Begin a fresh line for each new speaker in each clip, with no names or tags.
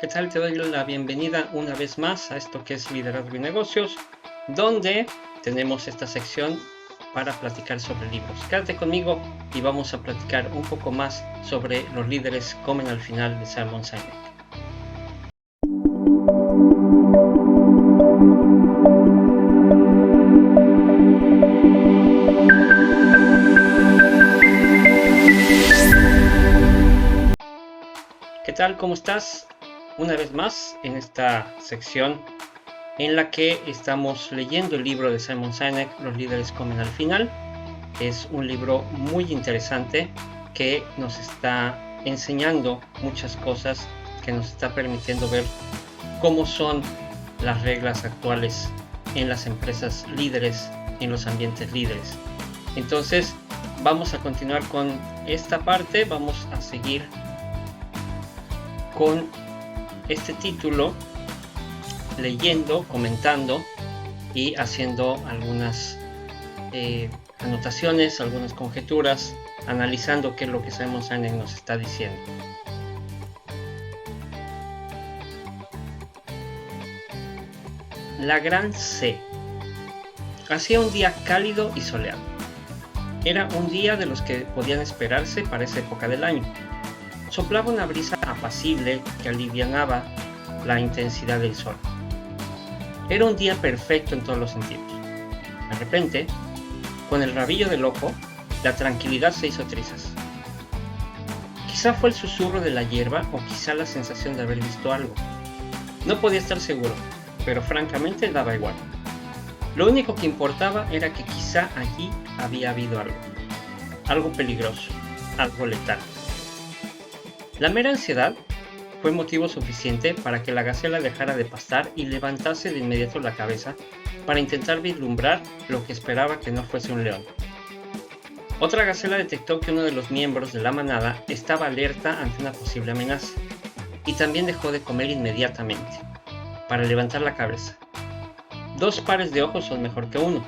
¿Qué tal? Te doy la bienvenida una vez más a esto que es Liderazgo y Negocios, donde tenemos esta sección para platicar sobre libros. Quédate conmigo y vamos a platicar un poco más sobre Los líderes comen al final de Simon Sinek. ¿Qué tal? ¿Cómo estás? Una vez más en esta sección en la que estamos leyendo el libro de Simon Sinek, Los líderes comen al final. Es un libro muy interesante que nos está enseñando muchas cosas, que nos está permitiendo ver cómo son las reglas actuales en las empresas líderes, en los ambientes líderes. Entonces, vamos a continuar con esta parte, vamos a seguir con este título, leyendo, comentando y haciendo algunas anotaciones, algunas conjeturas, analizando qué es lo que Simon Sinek nos está diciendo. La gran C. Hacía un día cálido y soleado. Era un día de los que podían esperarse para esa época del año. Soplaba una brisa apacible que alivianaba la intensidad del sol. Era un día perfecto en todos los sentidos. De repente, con el rabillo del ojo, la tranquilidad se hizo trizas. Quizá fue el susurro de la hierba o quizá la sensación de haber visto algo. No podía estar seguro, pero francamente daba igual. Lo único que importaba era que quizá allí había habido algo peligroso, algo letal. La mera ansiedad fue motivo suficiente para que la gacela dejara de pastar y levantase de inmediato la cabeza para intentar vislumbrar lo que esperaba que no fuese un león. Otra gacela detectó que uno de los miembros de la manada estaba alerta ante una posible amenaza y también dejó de comer inmediatamente para levantar la cabeza. 2 pares de ojos son mejor que uno.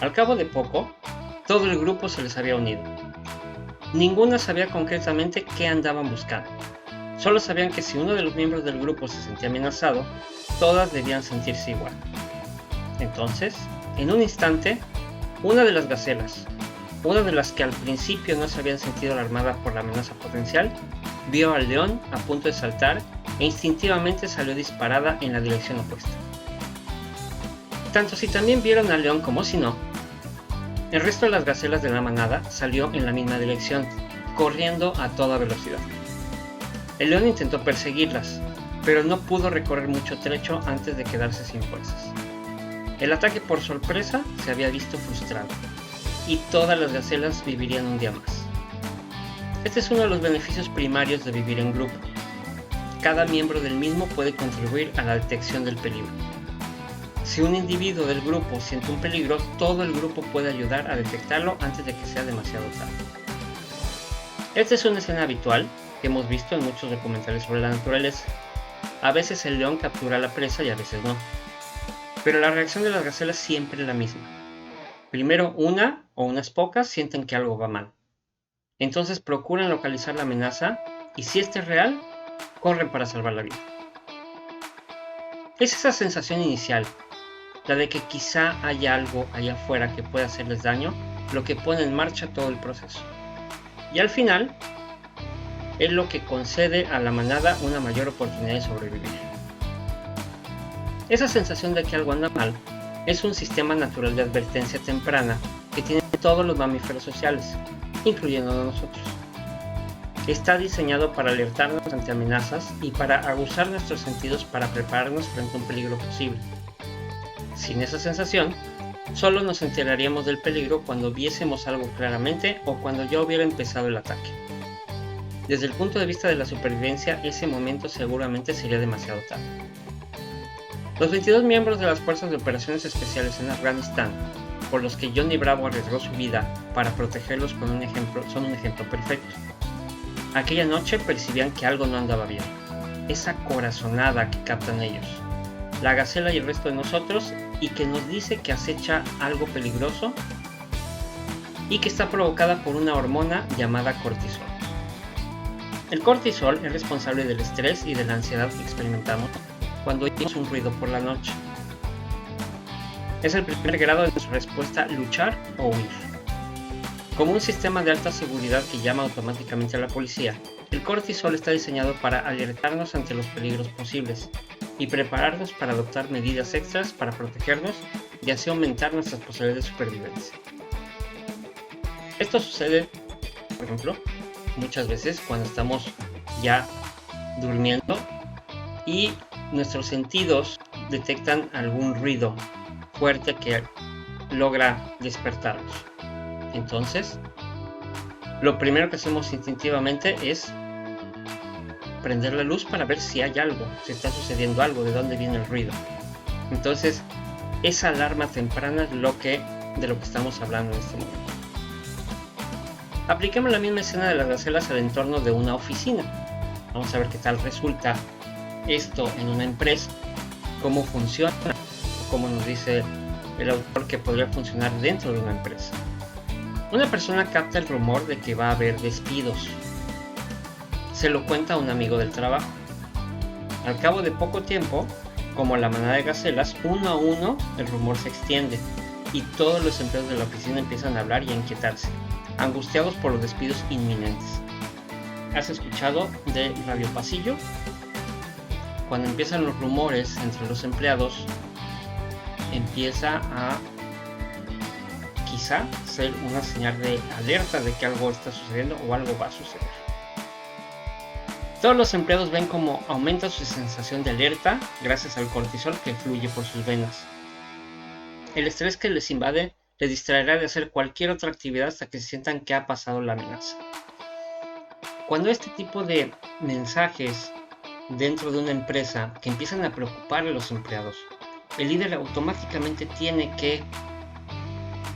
Al cabo de poco, todo el grupo se les había unido. Ninguna sabía concretamente qué andaban buscando. Solo sabían que si uno de los miembros del grupo se sentía amenazado, todas debían sentirse igual. Entonces, en un instante, una de las gacelas, una de las que al principio no se habían sentido alarmadas por la amenaza potencial, vio al león a punto de saltar e instintivamente salió disparada en la dirección opuesta. Tanto si también vieron al león como si no, el resto de las gacelas de la manada salió en la misma dirección, corriendo a toda velocidad. El león intentó perseguirlas, pero no pudo recorrer mucho trecho antes de quedarse sin fuerzas. El ataque por sorpresa se había visto frustrado, y todas las gacelas vivirían un día más. Este es uno de los beneficios primarios de vivir en grupo. Cada miembro del mismo puede contribuir a la detección del peligro. Si un individuo del grupo siente un peligro, todo el grupo puede ayudar a detectarlo antes de que sea demasiado tarde. Esta es una escena habitual que hemos visto en muchos documentales sobre la naturaleza. A veces el león captura a la presa y a veces no. Pero la reacción de las gacelas siempre es la misma. Primero una o unas pocas sienten que algo va mal. Entonces procuran localizar la amenaza y si esta es real, corren para salvar la vida. Es esa sensación inicial, la de que quizá haya algo allá afuera que pueda hacerles daño, lo que pone en marcha todo el proceso. Y al final, es lo que concede a la manada una mayor oportunidad de sobrevivir. Esa sensación de que algo anda mal es un sistema natural de advertencia temprana que tienen todos los mamíferos sociales, incluyendo a nosotros. Está diseñado para alertarnos ante amenazas y para aguzar nuestros sentidos para prepararnos frente a un peligro posible. Sin esa sensación, solo nos enteraríamos del peligro cuando viésemos algo claramente o cuando ya hubiera empezado el ataque. Desde el punto de vista de la supervivencia, ese momento seguramente sería demasiado tarde. Los 22 miembros de las Fuerzas de Operaciones Especiales en Afganistán, por los que Johnny Bravo arriesgó su vida para protegerlos son un ejemplo perfecto. Aquella noche percibían que algo no andaba bien. Esa corazonada que captan ellos, la gacela y el resto de nosotros, y que nos dice que acecha algo peligroso y que está provocada por una hormona llamada cortisol. El cortisol es responsable del estrés y de la ansiedad que experimentamos cuando oímos un ruido por la noche. Es el primer grado de nuestra respuesta a luchar o huir. Como un sistema de alta seguridad que llama automáticamente a la policía, el cortisol está diseñado para alertarnos ante los peligros posibles y prepararnos para adoptar medidas extras para protegernos y así aumentar nuestras posibilidades de supervivencia. Esto sucede, por ejemplo, muchas veces cuando estamos ya durmiendo y nuestros sentidos detectan algún ruido fuerte que logra despertarnos. Entonces, lo primero que hacemos instintivamente es prender la luz para ver si hay algo, si está sucediendo algo, de dónde viene el ruido. Entonces, esa alarma temprana es de lo que estamos hablando en este momento. Apliquemos la misma escena de las gacelas al entorno de una oficina. Vamos a ver qué tal resulta esto en una empresa, cómo funciona, cómo nos dice el autor que podría funcionar dentro de una empresa. Una persona capta el rumor de que va a haber despidos. Se lo cuenta a un amigo del trabajo. Al cabo de poco tiempo, como la manada de gacelas, uno a uno el rumor se extiende y todos los empleados de la oficina empiezan a hablar y a inquietarse, angustiados por los despidos inminentes. ¿Has escuchado de Radio Pasillo? Cuando empiezan los rumores entre los empleados, empieza a quizá ser una señal de alerta de que algo está sucediendo o algo va a suceder. Todos los empleados ven cómo aumenta su sensación de alerta gracias al cortisol que fluye por sus venas. El estrés que les invade les distraerá de hacer cualquier otra actividad hasta que sientan que ha pasado la amenaza. Cuando este tipo de mensajes dentro de una empresa que empiezan a preocupar a los empleados, el líder automáticamente tiene que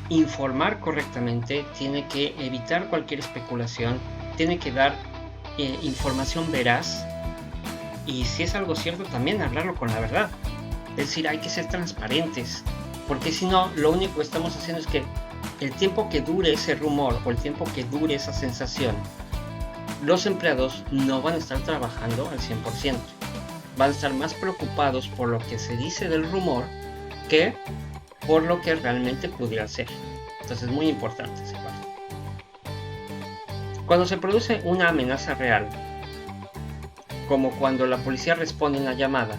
informar correctamente, tiene que evitar cualquier especulación, tiene que dar información veraz y si es algo cierto también hablarlo con la verdad. Es decir, hay que ser transparentes, porque si no, lo único que estamos haciendo es que el tiempo que dure ese rumor o el tiempo que dure esa sensación, los empleados no van a estar trabajando al 100%. Van a estar más preocupados por lo que se dice del rumor que por lo que realmente pudiera ser. Entonces es muy importante esa parte. Cuando se produce una amenaza real, como cuando la policía responde a una llamada,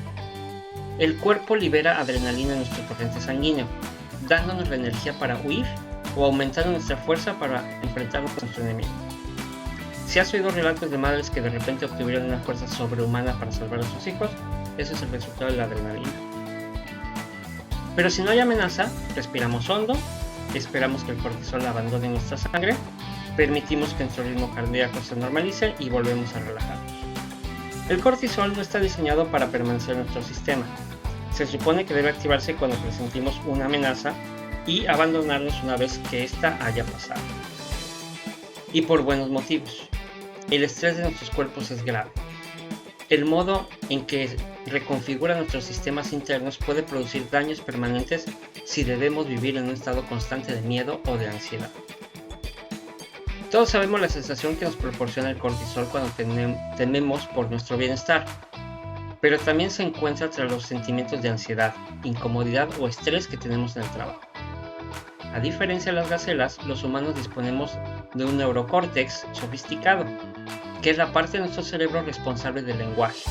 el cuerpo libera adrenalina en nuestro torrente sanguíneo, dándonos la energía para huir o aumentando nuestra fuerza para enfrentarnos a nuestro enemigo. Si has oído relatos de madres que de repente obtuvieron una fuerza sobrehumana para salvar a sus hijos, ese es el resultado de la adrenalina. Pero si no hay amenaza, respiramos hondo, esperamos que el cortisol abandone nuestra sangre, permitimos que nuestro ritmo cardíaco se normalice y volvemos a relajarnos. El cortisol no está diseñado para permanecer en nuestro sistema. Se supone que debe activarse cuando presentimos una amenaza y abandonarnos una vez que ésta haya pasado. Y por buenos motivos. El estrés de nuestros cuerpos es grave. El modo en que reconfigura nuestros sistemas internos puede producir daños permanentes si debemos vivir en un estado constante de miedo o de ansiedad. Todos sabemos la sensación que nos proporciona el cortisol cuando tememos por nuestro bienestar, pero también se encuentra tras los sentimientos de ansiedad, incomodidad o estrés que tenemos en el trabajo. A diferencia de las gacelas, los humanos disponemos de un neurocórtex sofisticado, que es la parte de nuestro cerebro responsable del lenguaje,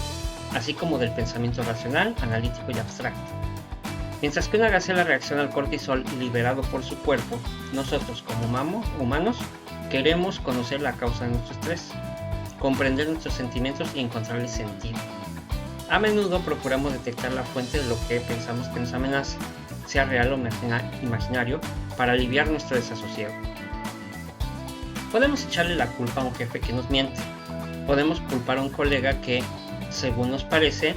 así como del pensamiento racional, analítico y abstracto. Mientras que una gacela reacciona al cortisol liberado por su cuerpo, nosotros como humanos queremos conocer la causa de nuestro estrés, comprender nuestros sentimientos y encontrarle sentido. A menudo procuramos detectar la fuente de lo que pensamos que nos amenaza, sea real o imaginario, para aliviar nuestro desasosiego. Podemos echarle la culpa a un jefe que nos miente. Podemos culpar a un colega que, según nos parece,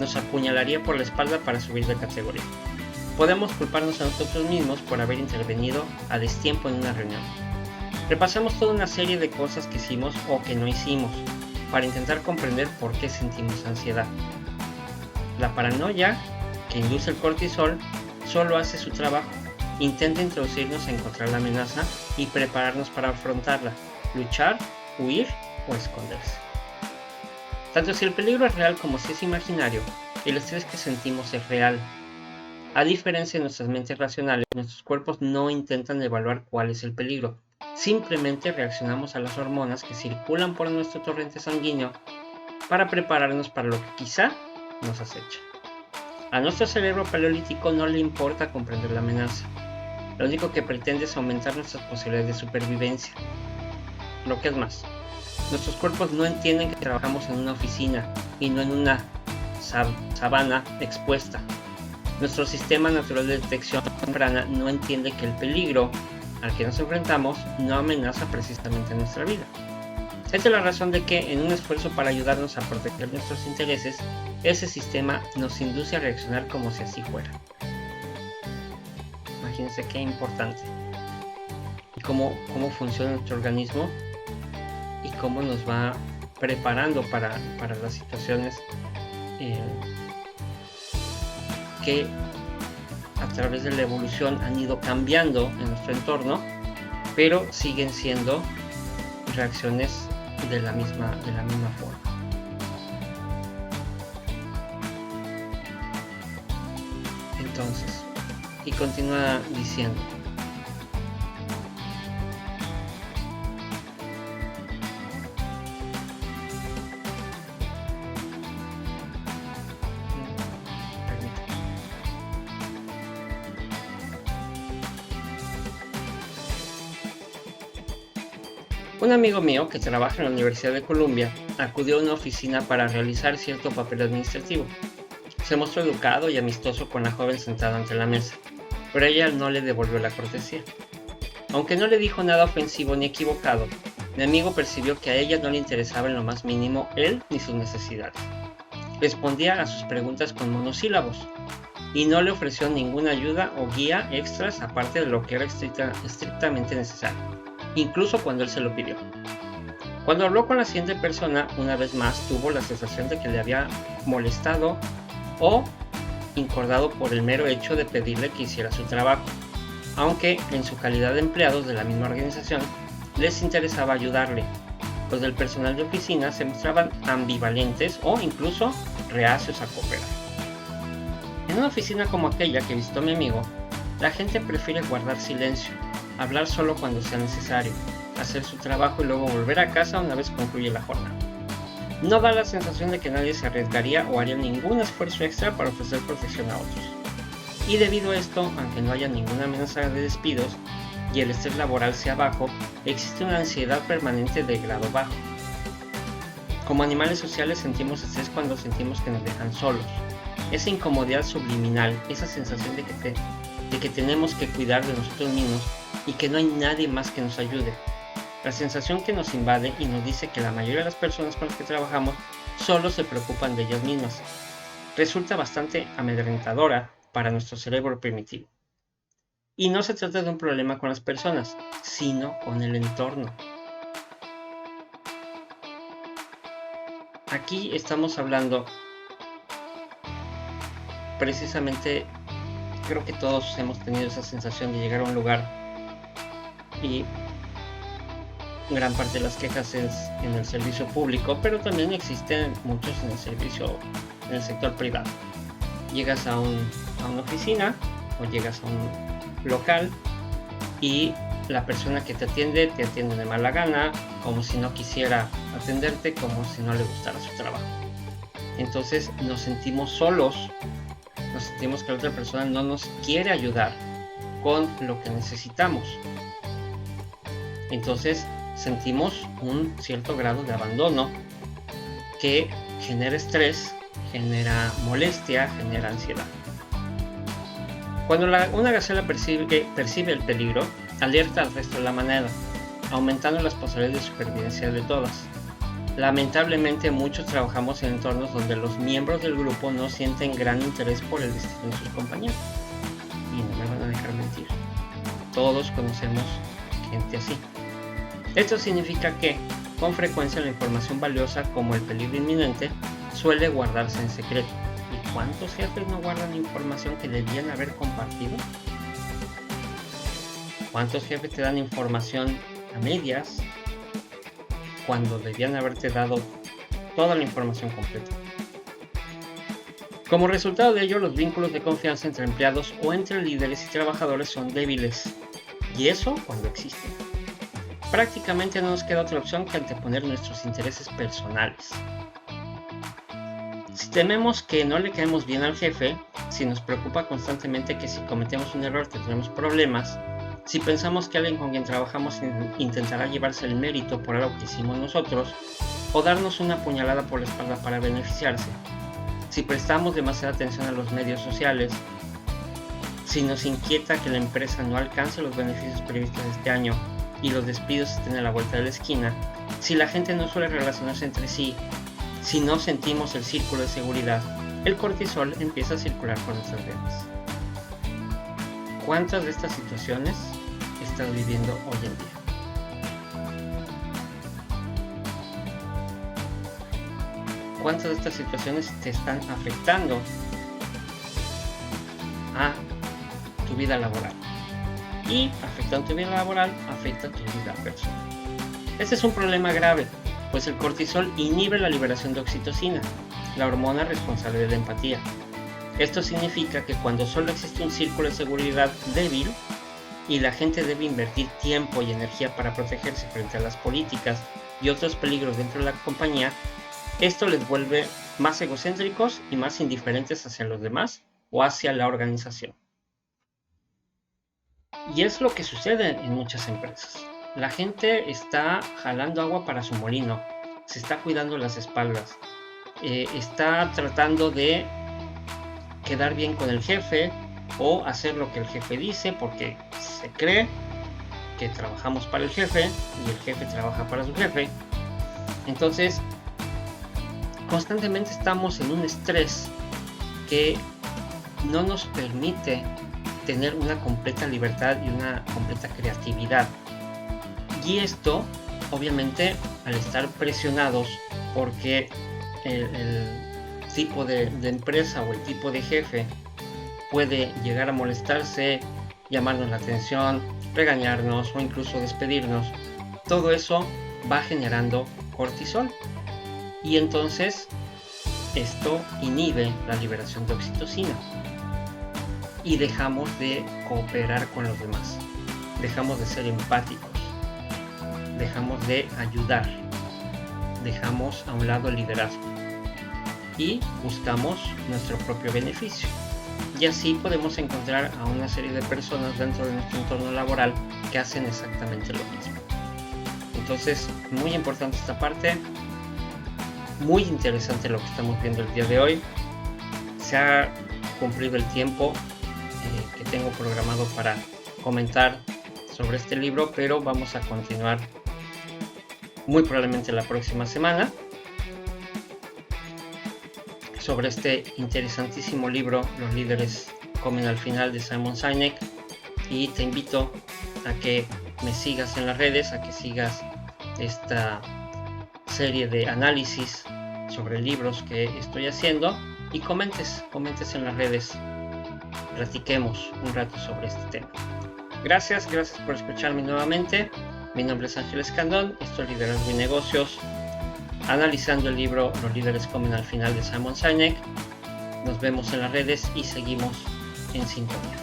nos apuñalaría por la espalda para subir de categoría. Podemos culparnos a nosotros mismos por haber intervenido a destiempo en una reunión. Repasamos toda una serie de cosas que hicimos o que no hicimos para intentar comprender por qué sentimos ansiedad. La paranoia, que induce el cortisol, solo hace su trabajo. Intenta introducirnos a encontrar la amenaza y prepararnos para afrontarla, luchar, huir o esconderse. Tanto si el peligro es real como si es imaginario, el estrés que sentimos es real. A diferencia de nuestras mentes racionales, nuestros cuerpos no intentan evaluar cuál es el peligro. Simplemente reaccionamos a las hormonas que circulan por nuestro torrente sanguíneo para prepararnos para lo que quizá nos acecha. A nuestro cerebro paleolítico no le importa comprender la amenaza. Lo único que pretende es aumentar nuestras posibilidades de supervivencia. Lo que es más, nuestros cuerpos no entienden que trabajamos en una oficina y no en una sabana expuesta. Nuestro sistema natural de detección temprana no entiende que el peligro al que nos enfrentamos no amenaza precisamente nuestra vida. Esta es la razón de que, en un esfuerzo para ayudarnos a proteger nuestros intereses, ese sistema nos induce a reaccionar como si así fuera. Imagínense qué importante. Y cómo funciona nuestro organismo y cómo nos va preparando para las situaciones que a través de la evolución han ido cambiando en nuestro entorno, pero siguen siendo reacciones de la misma forma. Entonces, y continúa diciendo: un amigo mío que trabaja en la Universidad de Columbia acudió a una oficina para realizar cierto papel administrativo. Se mostró educado y amistoso con la joven sentada ante la mesa, pero ella no le devolvió la cortesía. Aunque no le dijo nada ofensivo ni equivocado, mi amigo percibió que a ella no le interesaba en lo más mínimo él ni sus necesidades. Respondía a sus preguntas con monosílabos y no le ofreció ninguna ayuda o guía extras aparte de lo que era estrictamente necesario, incluso cuando él se lo pidió. Cuando habló con la siguiente persona, una vez más tuvo la sensación de que le había molestado o incordado por el mero hecho de pedirle que hiciera su trabajo, aunque en su calidad de empleados de la misma organización les interesaba ayudarle. Los del personal de oficina se mostraban ambivalentes o incluso reacios a cooperar. En una oficina como aquella que visitó mi amigo, la gente prefiere guardar silencio, hablar solo cuando sea necesario, hacer su trabajo y luego volver a casa una vez concluye la jornada. No da la sensación de que nadie se arriesgaría o haría ningún esfuerzo extra para ofrecer protección a otros. Y debido a esto, aunque no haya ninguna amenaza de despidos y el estrés laboral sea bajo, existe una ansiedad permanente de grado bajo. Como animales sociales sentimos estrés cuando sentimos que nos dejan solos. Esa incomodidad subliminal, esa sensación de que tenemos que cuidar de nosotros mismos y que no hay nadie más que nos ayude. La sensación que nos invade y nos dice que la mayoría de las personas con las que trabajamos solo se preocupan de ellas mismas. Resulta bastante amedrentadora para nuestro cerebro primitivo. Y no se trata de un problema con las personas, sino con el entorno. Aquí estamos hablando precisamente, creo que todos hemos tenido esa sensación de llegar a un lugar y gran parte de las quejas es en el servicio público, pero también existen muchos en el sector privado. Llegas a una oficina o llegas a un local y la persona que te atiende de mala gana, como si no quisiera atenderte, como si no le gustara su trabajo. Entonces nos sentimos solos, nos sentimos que la otra persona no nos quiere ayudar con lo que necesitamos. Entonces sentimos un cierto grado de abandono que genera estrés, genera molestia, genera ansiedad. Cuando una gacela percibe el peligro, alerta al resto de la manada, aumentando las posibilidades de supervivencia de todas. Lamentablemente muchos trabajamos en entornos donde los miembros del grupo no sienten gran interés por el destino de sus compañeros. Y no me van a dejar mentir. Todos conocemos gente así. Esto significa que, con frecuencia, la información valiosa como el peligro inminente suele guardarse en secreto. ¿Y cuántos jefes no guardan información que debían haber compartido? ¿Cuántos jefes te dan información a medias cuando debían haberte dado toda la información completa. Como resultado de ello, los vínculos de confianza entre empleados o entre líderes y trabajadores son débiles, y eso cuando existen. Prácticamente no nos queda otra opción que anteponer nuestros intereses personales. Si tememos que no le caemos bien al jefe, si nos preocupa constantemente que si cometemos un error tendremos problemas, si pensamos que alguien con quien trabajamos intentará llevarse el mérito por algo que hicimos nosotros, o darnos una puñalada por la espalda para beneficiarse, si prestamos demasiada atención a los medios sociales, si nos inquieta que la empresa no alcance los beneficios previstos este año y los despidos estén a la vuelta de la esquina, si la gente no suele relacionarse entre sí, si no sentimos el círculo de seguridad, el cortisol empieza a circular por nuestras venas. ¿Cuántas de estas situaciones estás viviendo hoy en día? ¿Cuántas de estas situaciones te están afectando a tu vida laboral? Y afectando tu vida laboral, afecta tu vida personal. Este es un problema grave, pues el cortisol inhibe la liberación de oxitocina, la hormona responsable de la empatía. Esto significa que cuando solo existe un círculo de seguridad débil y la gente debe invertir tiempo y energía para protegerse frente a las políticas y otros peligros dentro de la compañía, esto les vuelve más egocéntricos y más indiferentes hacia los demás o hacia la organización. Y es lo que sucede en muchas empresas. La gente está jalando agua para su molino, se está cuidando las espaldas, está tratando de quedar bien con el jefe o hacer lo que el jefe dice porque se cree que trabajamos para el jefe y el jefe trabaja para su jefe. Entonces, constantemente estamos en un estrés que no nos permite tener una completa libertad y una completa creatividad. Y esto, obviamente, al estar presionados porque el tipo de empresa o el tipo de jefe puede llegar a molestarse, llamarnos la atención, regañarnos o incluso despedirnos, todo eso va generando cortisol. Y entonces esto inhibe la liberación de oxitocina y dejamos de cooperar con los demás, dejamos de ser empáticos, dejamos de ayudar, dejamos a un lado el liderazgo y buscamos nuestro propio beneficio. Y así podemos encontrar a una serie de personas dentro de nuestro entorno laboral que hacen exactamente lo mismo. Entonces, muy importante esta parte. Muy interesante lo que estamos viendo el día de hoy. Se ha cumplido el tiempo que tengo programado para comentar sobre este libro, pero vamos a continuar muy probablemente la próxima semana sobre este interesantísimo libro, Los líderes comen al final, de Simon Sinek. Y te invito a que me sigas en las redes, a que sigas esta serie de análisis sobre libros que estoy haciendo y comentes en las redes, platiquemos un rato sobre este tema. Gracias por escucharme nuevamente. Mi nombre es Ángel Escandón, esto es Liderazgo y Negocios, analizando el libro Los líderes comen al final, de Simon Sinek. Nos vemos en las redes y seguimos en sintonía.